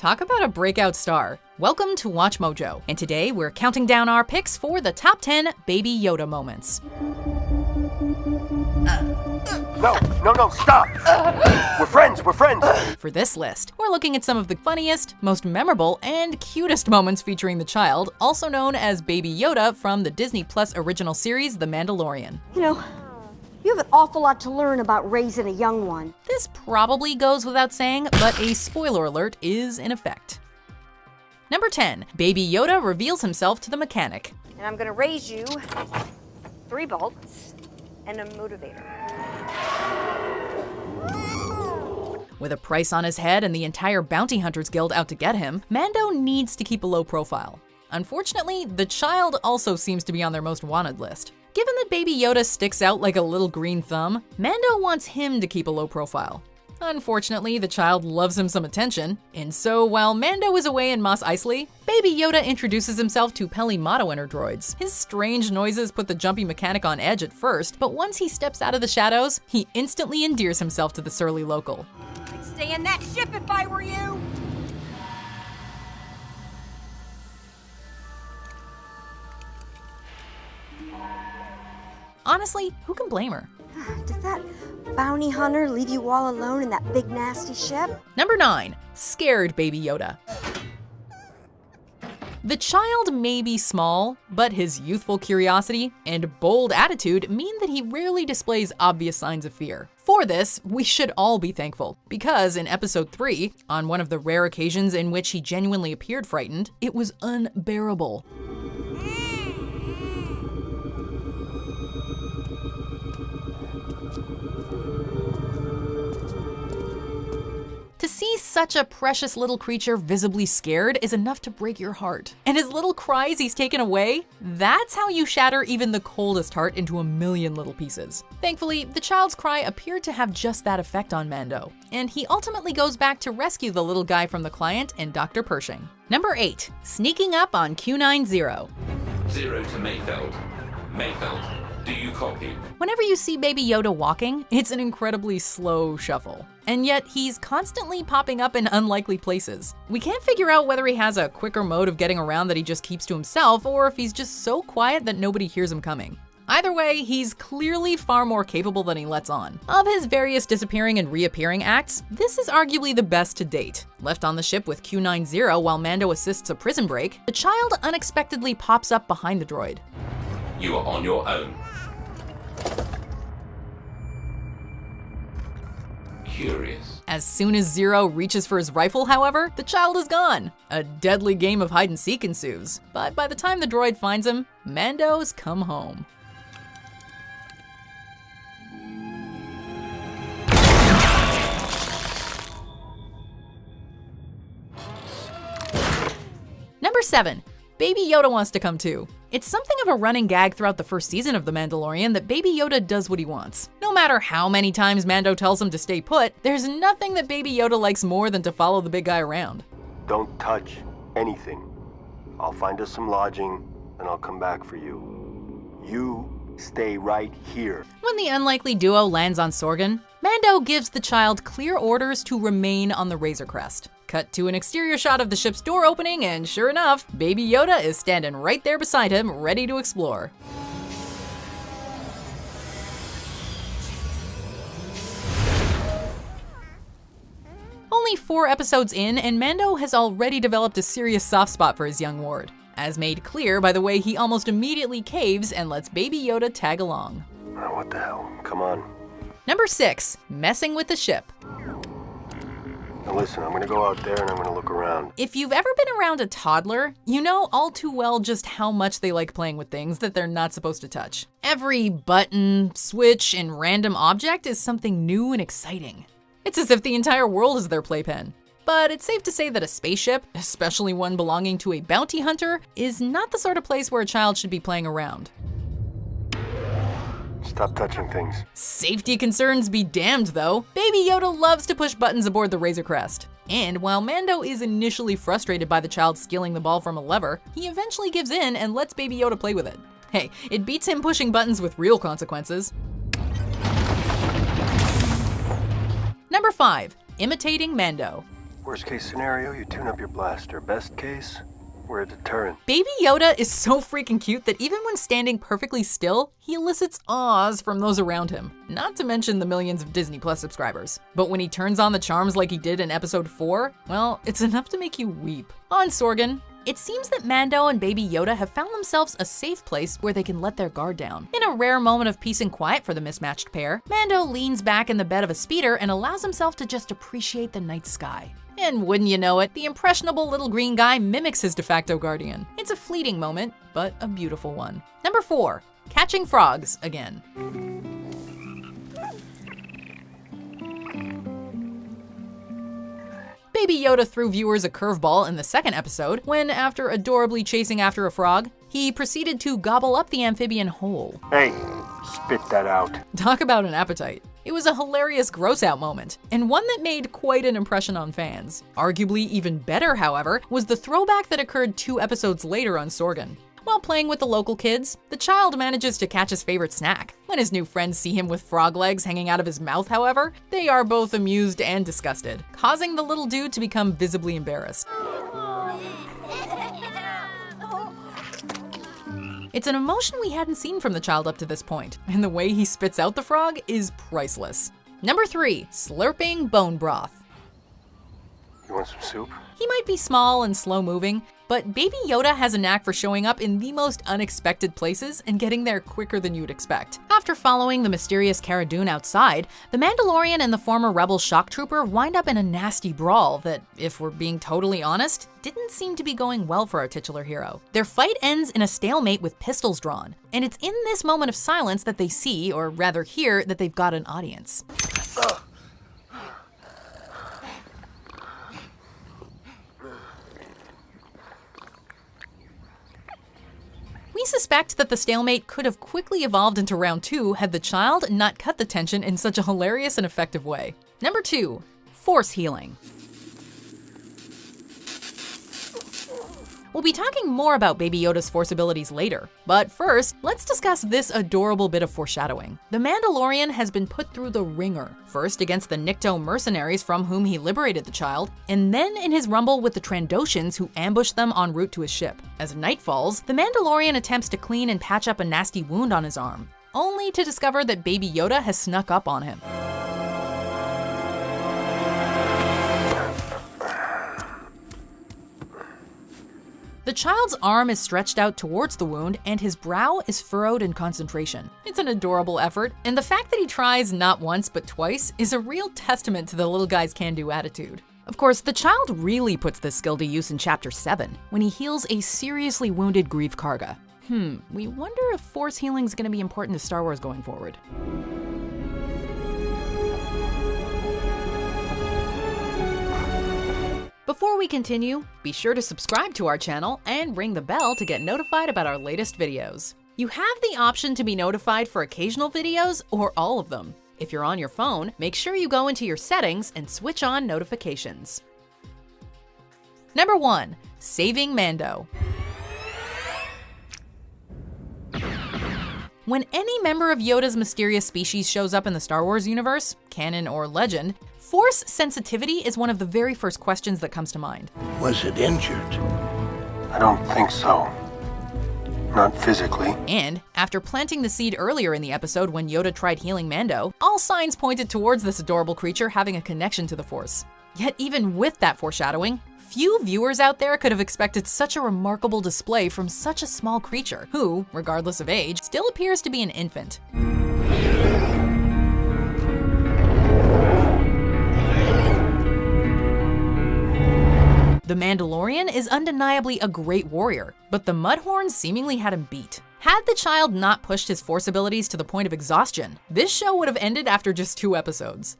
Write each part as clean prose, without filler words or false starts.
Talk about a breakout star. Welcome to Watch Mojo, and today we're counting down our picks for the top 10 Baby Yoda moments. No, stop! We're friends! For this list, we're looking at some of the funniest, most memorable, and cutest moments featuring the child, also known as Baby Yoda from the Disney Plus original series, The Mandalorian. You know, you have an awful lot to learn about raising a young one. This probably goes without saying, but a spoiler alert is in effect. Number 10, Baby Yoda reveals himself to the mechanic. And I'm gonna raise you 3 bolts and a motivator. With a price on his head and the entire Bounty Hunters Guild out to get him, Mando needs to keep a low profile. Unfortunately, the child also seems to be on their most wanted list. Given that Baby Yoda sticks out like a little green thumb, Mando wants him to keep a low profile. Unfortunately, the child loves him some attention, and so while Mando is away in Mos Eisley, Baby Yoda introduces himself to Peli Motto and her droids. His strange noises put the jumpy mechanic on edge at first, but once he steps out of the shadows, he instantly endears himself to the surly local. I'd stay in that ship if I were you! Honestly, who can blame her? Did that bounty hunter leave you all alone in that big nasty ship? Number 9, scared Baby Yoda. The child may be small, but his youthful curiosity and bold attitude mean that he rarely displays obvious signs of fear. For this, we should all be thankful, because in episode 3, on one of the rare occasions in which he genuinely appeared frightened, it was unbearable. To see such a precious little creature visibly scared is enough to break your heart. And his little cries he's taken away, that's how you shatter even the coldest heart into a million little pieces. Thankfully, the child's cry appeared to have just that effect on Mando, and he ultimately goes back to rescue the little guy from the client and Dr. Pershing. Number 8, sneaking up on Q90. 0 to Mayfeld. Mayfeld, do you copy? Whenever you see Baby Yoda walking, it's an incredibly slow shuffle. And yet, he's constantly popping up in unlikely places. We can't figure out whether he has a quicker mode of getting around that he just keeps to himself, or if he's just so quiet that nobody hears him coming. Either way, he's clearly far more capable than he lets on. Of his various disappearing and reappearing acts, this is arguably the best to date. Left on the ship with Q90 while Mando assists a prison break, the child unexpectedly pops up behind the droid. You are on your own. Curious. As soon as Zero reaches for his rifle, however, the child is gone. A deadly game of hide and seek ensues, but by the time the droid finds him, Mando's come home. Number 7, Baby Yoda wants to come too. It's something of a running gag throughout the first season of The Mandalorian that Baby Yoda does what he wants. No matter how many times Mando tells him to stay put, there's nothing that Baby Yoda likes more than to follow the big guy around. Don't touch anything. I'll find us some lodging, and I'll come back for you. You stay right here. When the unlikely duo lands on Sorgan, Mando gives the child clear orders to remain on the Razor Crest. Cut to an exterior shot of the ship's door opening, and sure enough, Baby Yoda is standing right there beside him, ready to explore. Only 4 episodes in, and Mando has already developed a serious soft spot for his young ward, as made clear by the way he almost immediately caves and lets Baby Yoda tag along. Oh, what the hell? Come on. Number 6, messing with the ship. Now listen, I'm gonna go out there and I'm gonna look around. If you've ever been around a toddler, you know all too well just how much they like playing with things that they're not supposed to touch. Every button, switch, and random object is something new and exciting. It's as if the entire world is their playpen. But it's safe to say that a spaceship, especially one belonging to a bounty hunter, is not the sort of place where a child should be playing around. Stop touching things. Safety concerns be damned though, Baby Yoda loves to push buttons aboard the Razor Crest. And while Mando is initially frustrated by the child stealing the ball from a lever, he eventually gives in and lets Baby Yoda play with it. Hey, it beats him pushing buttons with real consequences. Number 5, imitating Mando. Worst case scenario, you tune up your blaster. Best case, we're a deterrent. Baby Yoda is so freaking cute that even when standing perfectly still, he elicits awes from those around him, not to mention the millions of Disney Plus subscribers. But when he turns on the charms like he did in episode 4, well, it's enough to make you weep. On Sorgan, it seems that Mando and Baby Yoda have found themselves a safe place where they can let their guard down. In a rare moment of peace and quiet for the mismatched pair, Mando leans back in the bed of a speeder and allows himself to just appreciate the night sky. And wouldn't you know it, the impressionable little green guy mimics his de facto guardian. It's a fleeting moment, but a beautiful one. Number 4, catching frogs again. Baby Yoda threw viewers a curveball in the second episode when, after adorably chasing after a frog, he proceeded to gobble up the amphibian whole. Hey, spit that out. Talk about an appetite. It was a hilarious gross-out moment, and one that made quite an impression on fans. Arguably even better, however, was the throwback that occurred 2 episodes later on Sorgan. While playing with the local kids, the child manages to catch his favorite snack. When his new friends see him with frog legs hanging out of his mouth, however, they are both amused and disgusted, causing the little dude to become visibly embarrassed. It's an emotion we hadn't seen from the child up to this point, and the way he spits out the frog is priceless. Number 3, slurping bone broth. You want some soup? He might be small and slow-moving, but Baby Yoda has a knack for showing up in the most unexpected places and getting there quicker than you'd expect. After following the mysterious Cara Dune outside, the Mandalorian and the former Rebel shock trooper wind up in a nasty brawl that, if we're being totally honest, didn't seem to be going well for our titular hero. Their fight ends in a stalemate with pistols drawn, and it's in this moment of silence that they see, or rather hear, that they've got an audience. We suspect that the stalemate could have quickly evolved into round 2 had the child not cut the tension in such a hilarious and effective way. Number 2, force healing. We'll be talking more about Baby Yoda's force abilities later, but first, let's discuss this adorable bit of foreshadowing. The Mandalorian has been put through the ringer, first against the Nikto mercenaries from whom he liberated the child, and then in his rumble with the Trandoshans who ambushed them en route to his ship. As night falls, the Mandalorian attempts to clean and patch up a nasty wound on his arm, only to discover that Baby Yoda has snuck up on him. The child's arm is stretched out towards the wound, and his brow is furrowed in concentration. It's an adorable effort, and the fact that he tries not once but twice is a real testament to the little guy's can-do attitude. Of course, the child really puts this skill to use in Chapter 7, when he heals a seriously wounded Grief Karga. We wonder if force healing is going to be important to Star Wars going forward. Before we continue, be sure to subscribe to our channel and ring the bell to get notified about our latest videos. You have the option to be notified for occasional videos or all of them. If you're on your phone, make sure you go into your settings and switch on notifications. Number 1, saving Mando. When any member of Yoda's mysterious species shows up in the Star Wars universe, canon or legend, force sensitivity is one of the very first questions that comes to mind. Was it injured? I don't think so. Not physically. And after planting the seed earlier in the episode when Yoda tried healing Mando, all signs pointed towards this adorable creature having a connection to the Force. Yet even with that foreshadowing, few viewers out there could have expected such a remarkable display from such a small creature who, regardless of age, still appears to be an infant. The Mandalorian is undeniably a great warrior, but the Mudhorn seemingly had him beat. Had the child not pushed his force abilities to the point of exhaustion, this show would have ended after just 2 episodes.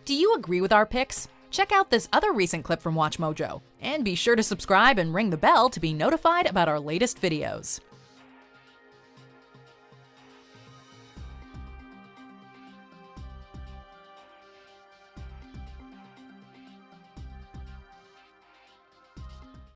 Do you agree with our picks? Check out this other recent clip from WatchMojo, and be sure to subscribe and ring the bell to be notified about our latest videos.